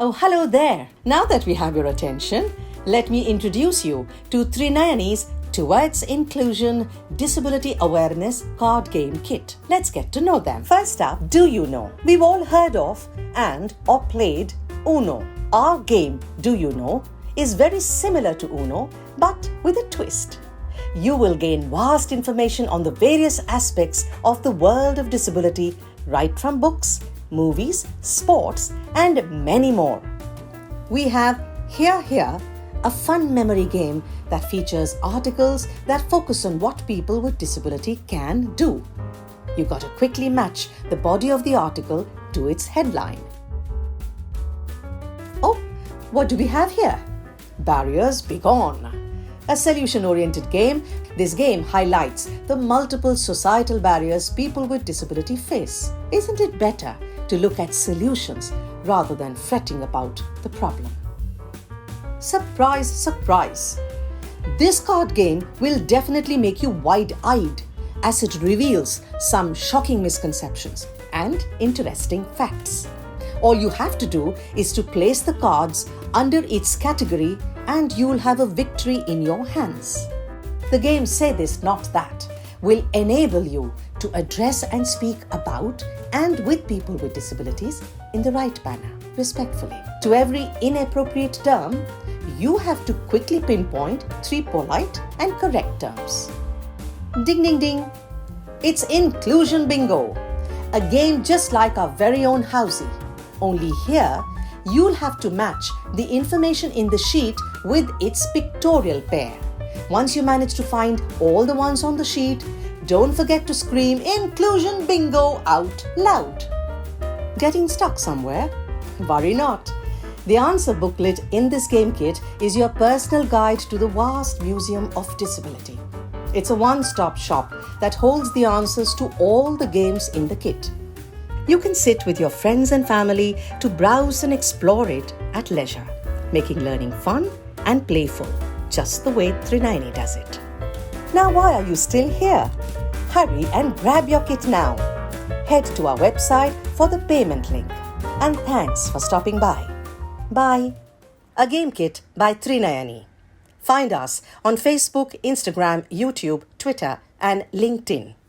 Oh, hello there. Now that we have your attention, let me introduce you to Trinayani's Towards Inclusion Disability Awareness card game kit. Let's get to know them. First up, do you know? We've all heard of and or played Uno. Our game, Do You Know, is very similar to Uno but with a twist. You will gain vast information on the various aspects of the world of disability right from books, movies, sports, and many more. We have Here, a fun memory game that features articles that focus on what people with disability can do. You got to quickly match the body of the article to its headline. Oh, what do we have here? Barriers Be Gone. A solution-oriented game, this game highlights the multiple societal barriers people with disability face. Isn't it better to look at solutions rather than fretting about the problem? Surprise, surprise! This card game will definitely make you wide-eyed as it reveals some shocking misconceptions and interesting facts. All you have to do is to place the cards under its category and you'll have a victory in your hands. The game Say This Not That will enable you to address and speak about and with people with disabilities in the right manner, respectfully. To every inappropriate term, you have to quickly pinpoint 3 polite and correct terms. Ding ding ding! It's Inclusion Bingo, a game just like our very own Housey. Only here, you'll have to match the information in the sheet with its pictorial pair. Once you manage to find all the ones on the sheet, don't forget to scream Inclusion Bingo out loud. Getting stuck somewhere? Worry not. The answer booklet in this game kit is your personal guide to the vast Museum of Disability. It's a one-stop shop that holds the answers to all the games in the kit. You can sit with your friends and family to browse and explore it at leisure, making learning fun and playful, just the way Trinayani does it. Now why are you still here? Hurry and grab your kit now. Head to our website for the payment link. And thanks for stopping by. Bye. A game kit by Trinayani. Find us on Facebook, Instagram, YouTube, Twitter, and LinkedIn.